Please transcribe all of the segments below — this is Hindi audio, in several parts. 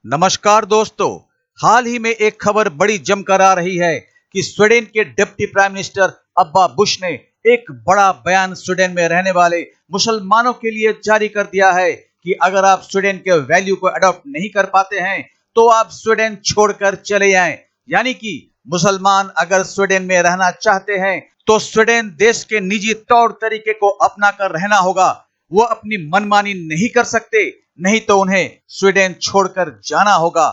नमस्कार दोस्तों, हाल ही में एक खबर बड़ी जमकर आ रही है कि स्वीडन के deputy prime minister Ebba Busch ने एक बड़ा बयान स्वीडन में रहने वाले मुसलमानों के लिए जारी कर दिया है कि अगर आप स्वीडन के वैल्यू को अडॉप्ट नहीं कर पाते हैं तो आप स्वीडन छोड़कर चले जाएं। यानी कि मुसलमान अगर स्वीडन में रहना चाहते हैं तो स्वीडन देश के निजी तौर तरीके को अपना कर रहना होगा। वो अपनी मनमानी नहीं कर सकते, नहीं तो उन्हें स्वीडन छोड़कर जाना होगा।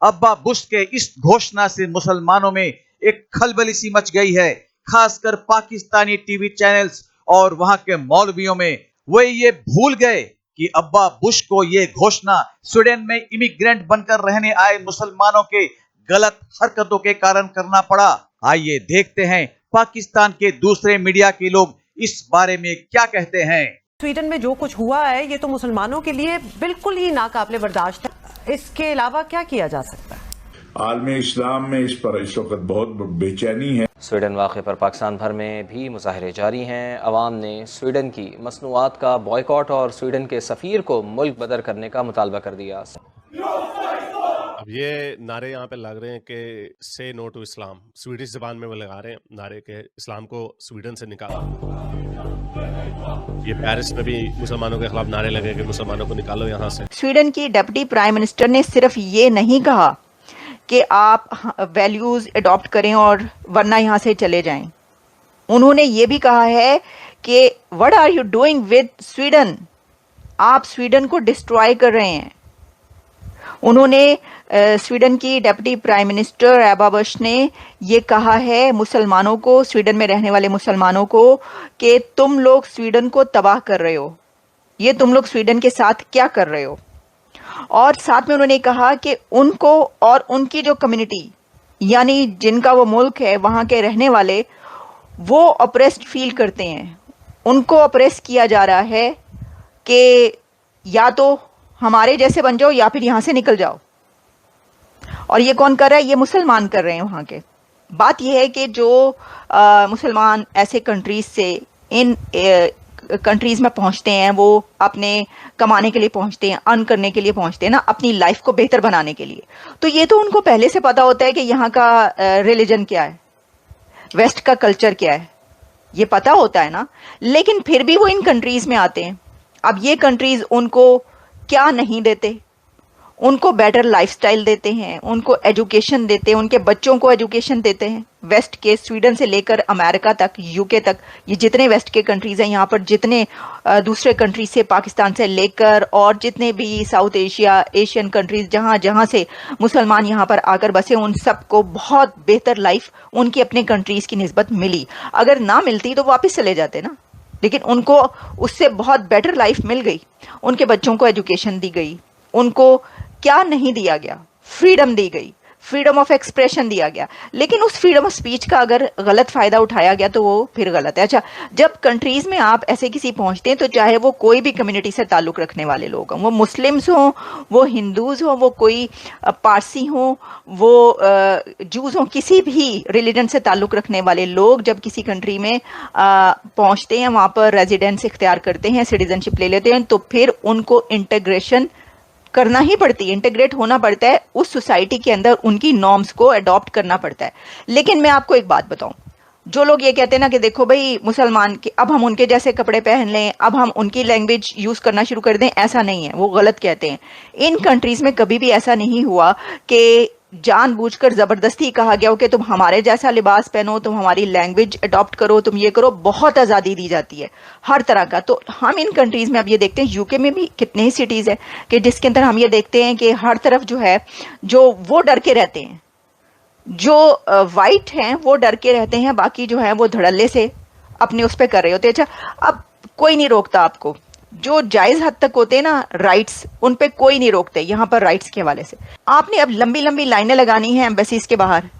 अब्बा बुश के इस घोषणा से मुसलमानों में एक खलबली सी मच गई है, खासकर पाकिस्तानी टीवी चैनल्स और वहां के मौलवियों में। वे ये भूल गए कि अब्बा बुश को ये घोषणा स्वीडन में इमिग्रेंट बनकर रहने आए मुसलमानों के गलत हरकतों के कारण करना पड़ा। आइए देखते हैं पाकिस्तान के दूसरे मीडिया के लोग इस बारे में क्या कहते हैं। स्वीडन में जो कुछ हुआ है ये तो मुसलमानों के लिए बिल्कुल ही नाकाबिले बर्दाश्त है। इसके अलावा क्या किया जा सकता है? आलमी इस्लाम में इस पर इस वक्त बहुत बेचैनी है। स्वीडन वाक़े पर पाकिस्तान भर में भी मुजाहरे जारी हैं। अवाम ने स्वीडन की मसनूआत का बॉयकॉट और स्वीडन के सफ़ीर को मुल्क बदर करने का मुतालबा कर दिया। अब ये नारे यहाँ पे लग रहे हैं कि से नो टू इस्लाम, स्वीडिश ज़बान में वो लगा रहे हैं नारे के इस्लाम को स्वीडन से निकालो। ये पेरिस में भी मुसलमानों के खिलाफ नारे लगे कि मुसलमानों को निकालो यहाँ से। स्वीडन की डिप्टी प्राइम मिनिस्टर ने सिर्फ ये नहीं कहा कि आप वैल्यूज अडॉप्ट करें और वरना यहाँ से चले जाएं। उन्होंने ये भी कहा है कि what are you doing with Sweden, आप स्वीडन को डिस्ट्रॉय कर रहे हैं। उन्होंने स्वीडन की deputy prime minister Ebba Busch ने ये कहा है मुसलमानों को, स्वीडन में रहने वाले मुसलमानों को, कि तुम लोग स्वीडन को तबाह कर रहे हो, ये तुम लोग स्वीडन के साथ क्या कर रहे हो। और साथ में उन्होंने कहा कि उनको और उनकी जो कम्युनिटी यानी जिनका वो मुल्क है, वहाँ के रहने वाले, वो ऑप्रेस्ड फील करते हैं। उनको ऑप्रेस किया जा रहा है कि या तो हमारे जैसे बन जाओ या फिर यहाँ से निकल जाओ। और ये कौन कर रहा है? ये मुसलमान कर रहे हैं वहाँ के। बात यह है कि जो मुसलमान ऐसे कंट्रीज से इन कंट्रीज में पहुँचते हैं, वो अपने कमाने के लिए पहुँचते हैं, अर्न करने के लिए पहुँचते हैं ना, अपनी लाइफ को बेहतर बनाने के लिए। तो ये तो उनको पहले से पता होता है कि यहाँ का रिलीजन क्या है, वेस्ट का कल्चर क्या है, ये पता होता है ना। लेकिन फिर भी वो इन कंट्रीज में आते हैं। अब ये कंट्रीज उनको क्या नहीं देते? उनको बेटर लाइफस्टाइल देते हैं, उनको एजुकेशन देते हैं, उनके बच्चों को एजुकेशन देते हैं। वेस्ट के स्वीडन से लेकर अमेरिका तक, यूके तक, ये जितने वेस्ट के कंट्रीज हैं, यहाँ पर जितने दूसरे कंट्रीज से, पाकिस्तान से लेकर और जितने भी साउथ एशिया, एशियन कंट्रीज जहाँ जहाँ से मुसलमान यहाँ पर आकर बसे, उन सबको बहुत बेहतर लाइफ उनकी अपने कंट्रीज की निस्बत मिली। अगर ना मिलती तो वापस चले जाते ना, लेकिन उनको उससे बहुत बेटर लाइफ मिल गई। उनके बच्चों को एजुकेशन दी गई। उनको क्या नहीं दिया गया? फ्रीडम दी गई, फ्रीडम ऑफ एक्सप्रेशन दिया गया। लेकिन उस फ्रीडम ऑफ स्पीच का अगर गलत फायदा उठाया गया तो वो फिर गलत है। अच्छा, जब कंट्रीज में आप ऐसे किसी पहुंचते हैं तो चाहे वो कोई भी कम्युनिटी से ताल्लुक रखने वाले लोग हों, वो मुस्लिम्स हों, वो हिंदूज हों, वो कोई पारसी हों, वो जूस हों, किसी भी रिलीजन से ताल्लुक रखने वाले लोग जब किसी कंट्री में पहुंचते हैं, वहाँ पर रेजिडेंस इख्तियार करते हैं, सिटीजनशिप ले लेते हैं, तो फिर उनको इंटीग्रेशन करना ही पड़ती है, इंटीग्रेट होना पड़ता है उस सोसाइटी के अंदर, उनकी नॉर्म्स को अडॉप्ट करना पड़ता है। लेकिन मैं आपको एक बात बताऊं, जो लोग ये कहते हैं ना कि देखो भाई मुसलमान के, अब हम उनके जैसे कपड़े पहन लें, अब हम उनकी लैंग्वेज यूज करना शुरू कर दें, ऐसा नहीं है, वो गलत कहते हैं। इन कंट्रीज में कभी भी ऐसा नहीं हुआ कि जानबूझकर जबरदस्ती कहा गया हो कि तुम हमारे जैसा लिबास पहनो, तुम हमारी लैंग्वेज अडॉप्ट करो, तुम ये करो। बहुत आज़ादी दी जाती है हर तरह का। तो हम इन कंट्रीज में अब ये देखते हैं, यूके में भी कितने ही सिटीज है कि जिसके अंदर हम ये देखते हैं कि हर तरफ जो है, जो वो डर के रहते हैं, जो वाइट हैं वो डर के रहते हैं, बाकी जो है वो धड़ल्ले से अपने उस पर कर रहे होते हैं। अच्छा, अब कोई नहीं रोकता आपको, जो जायज हद तक होते हैं ना राइट्स, उन पे कोई नहीं रोकते यहाँ पर राइट्स के हवाले से। आपने अब लंबी लंबी लाइनें लगानी है एम्बेसीज के बाहर,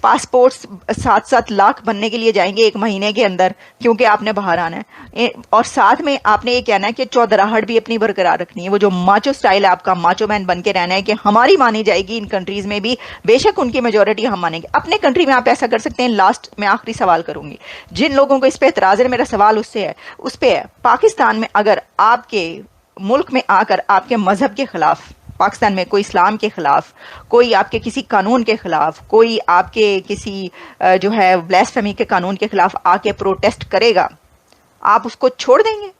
पासपोर्ट्स 7-7 लाख बनने के लिए जाएंगे 1 महीने के अंदर, क्योंकि आपने बाहर आना है। और साथ में आपने ये कहना है कि चौधराहट भी अपनी बरकरार रखनी है, वो जो माचो स्टाइल है आपका, माचो मैन बन के रहना है कि हमारी मानी जाएगी इन कंट्रीज में भी, बेशक उनकी मेजोरिटी हम मानेंगे। अपने कंट्री में आप ऐसा कर सकते हैं। लास्ट में आखिरी सवाल करूंगी, जिन लोगों को इस पर एतराज है, मेरा सवाल उस पर है, पाकिस्तान में अगर आपके मुल्क में आकर आपके मजहब के खिलाफ पाकिस्तान में कोई इस्लाम के ख़िलाफ़, कोई आपके किसी कानून के ख़िलाफ़, कोई आपके किसी जो है ब्लास्फेमी के कानून के ख़िलाफ़ आके प्रोटेस्ट करेगा, आप उसको छोड़ देंगे?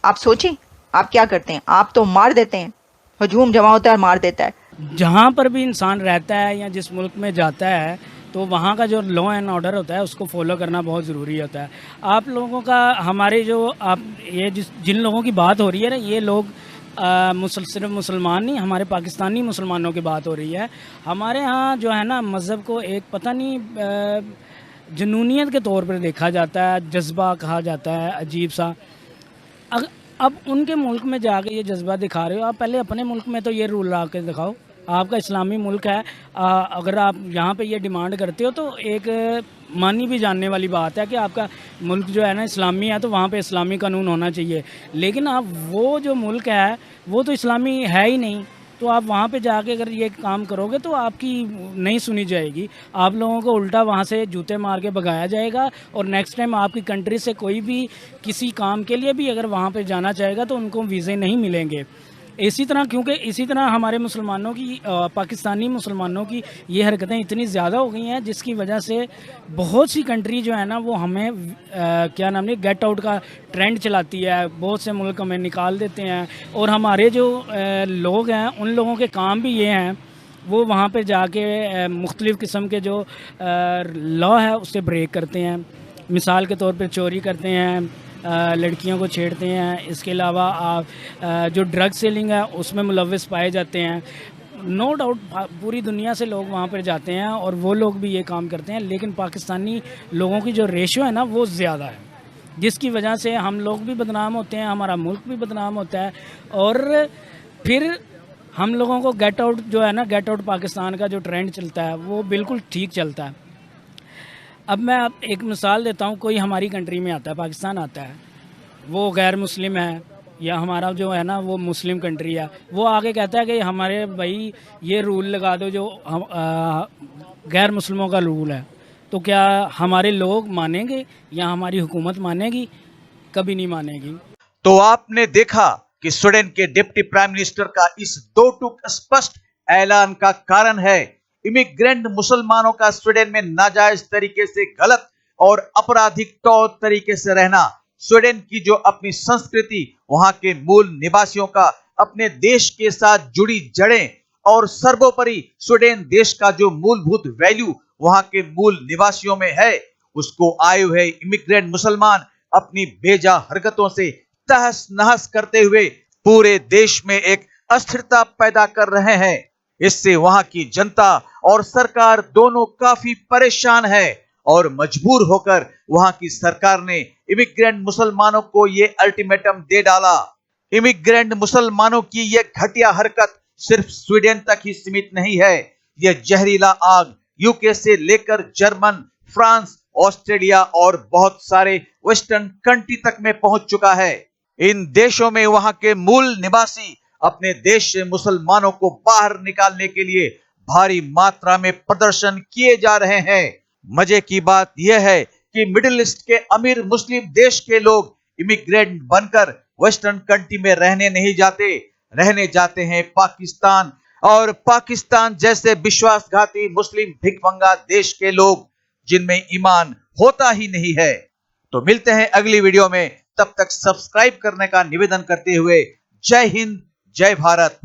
आप सोचें, आप क्या करते हैं? आप तो मार देते हैं, हजूम जमा होता है, मार देता है। जहाँ पर भी इंसान रहता है या जिस मुल्क में जाता है तो वहाँ का जो लॉ एंड ऑर्डर होता है उसको फॉलो करना बहुत ज़रूरी होता है। आप लोगों का, हमारे जो आप ये जिन लोगों की बात हो रही है ना, ये लोग सिर्फ मुसलमान नहीं, हमारे पाकिस्तानी मुसलमानों की बात हो रही है। हमारे यहाँ जो है ना, मज़हब को एक पता नहीं जुनूनियत के तौर पर देखा जाता है, जज्बा कहा जाता है अजीब सा। अब उनके मुल्क में जाके ये जज्बा दिखा रहे हो, आप पहले अपने मुल्क में तो ये रूल ला के दिखाओ। आपका इस्लामी मुल्क है, अगर आप यहाँ पे ये डिमांड करते हो तो एक मानी भी जानने वाली बात है कि आपका मुल्क जो है ना इस्लामी है, तो वहाँ पे इस्लामी कानून होना चाहिए। लेकिन आप वो जो मुल्क है वो तो इस्लामी है ही नहीं, तो आप वहाँ पे जाके अगर ये काम करोगे तो आपकी नहीं सुनी जाएगी। आप लोगों को उल्टा वहाँ से जूते मार के भगाया जाएगा, और नेक्स्ट टाइम आपकी कंट्री से कोई भी किसी काम के लिए भी अगर वहाँ पे जाना चाहेगा तो उनको वीज़े नहीं मिलेंगे। इसी तरह, क्योंकि इसी तरह हमारे मुसलमानों की, पाकिस्तानी मुसलमानों की ये हरकतें इतनी ज़्यादा हो गई हैं जिसकी वजह से बहुत सी कंट्री जो है ना वो हमें क्या नाम है, गेट आउट का ट्रेंड चलाती है। बहुत से मुल्क हमें निकाल देते हैं, और हमारे जो लोग हैं उन लोगों के काम भी ये हैं, वो वहाँ पे जाके मुख्तलिफ़ किस्म के जो लॉ है उससे ब्रेक करते हैं। मिसाल के तौर पे चोरी करते हैं, लड़कियों को छेड़ते हैं। इसके अलावा आप जो ड्रग सेलिंग है उसमें मुलव्वस पाए जाते हैं। नो डाउट पूरी दुनिया से लोग वहाँ पर जाते हैं और वो लोग भी ये काम करते हैं, लेकिन पाकिस्तानी लोगों की जो रेशो है ना वो ज़्यादा है, जिसकी वजह से हम लोग भी बदनाम होते हैं, हमारा मुल्क भी बदनाम होता है। और फिर हम लोगों को गेट आउट जो है ना, गेट आउट पाकिस्तान का जो ट्रेंड चलता है वो बिल्कुल ठीक चलता है। अब मैं एक मिसाल देता हूँ, कोई हमारी कंट्री में आता है, पाकिस्तान आता है, वो गैर मुस्लिम है या हमारा जो है ना वो मुस्लिम कंट्री है, वो आगे कहता है कि हमारे भाई ये रूल लगा दो जो गैर मुस्लिमों का रूल है। तो क्या हमारे लोग मानेंगे या हमारी हुकूमत मानेगी? कभी नहीं मानेगी। तो आपने देखा कि स्वीडन के डिप्टी प्राइम मिनिस्टर का इस दो टूक स्पष्ट ऐलान का कारण है इमिग्रेंट मुसलमानों का स्वीडन में नाजायज तरीके से गलत और आपराधिक तौर तरीके से रहना। स्वीडन की जो अपनी संस्कृति, वहां के मूल निवासियों का अपने देश के साथ जुड़ी जड़ें, और सर्वोपरि स्वीडन देश का जो मूलभूत वैल्यू वहां के मूल निवासियों में है, उसको आए हुए इमिग्रेंट मुसलमान अपनी बेजा हरकतों से तहस नहस करते हुए पूरे देश में एक अस्थिरता पैदा कर रहे हैं। इससे वहां की जनता और सरकार दोनों काफी परेशान है, और मजबूर होकर वहां की सरकार ने इमिग्रेंट मुसलमानों को ये अल्टीमेटम दे डाला। इमिग्रेंट मुसलमानों की ये घटिया हरकत सिर्फ स्वीडन तक ही सीमित नहीं है, यह जहरीला आग यूके से लेकर जर्मन, फ्रांस, ऑस्ट्रेलिया और बहुत सारे वेस्टर्न कंट्री तक में पहुंच चुका है। इन देशों में वहां के मूल निवासी अपने देश से मुसलमानों को बाहर निकालने के लिए भारी मात्रा में प्रदर्शन किए जा रहे हैं। मजे की बात यह है कि मिडिल ईस्ट के अमीर मुस्लिम देश के लोग इमिग्रेंट बनकर वेस्टर्न कंट्री में रहने नहीं जाते, रहने जाते हैं पाकिस्तान, और पाकिस्तान जैसे विश्वासघाती मुस्लिम भिखमंगा देश के लोग जिनमें ईमान होता ही नहीं है। तो मिलते हैं अगली वीडियो में, तब तक सब्सक्राइब करने का निवेदन करते हुए जय हिंद, जय भारत।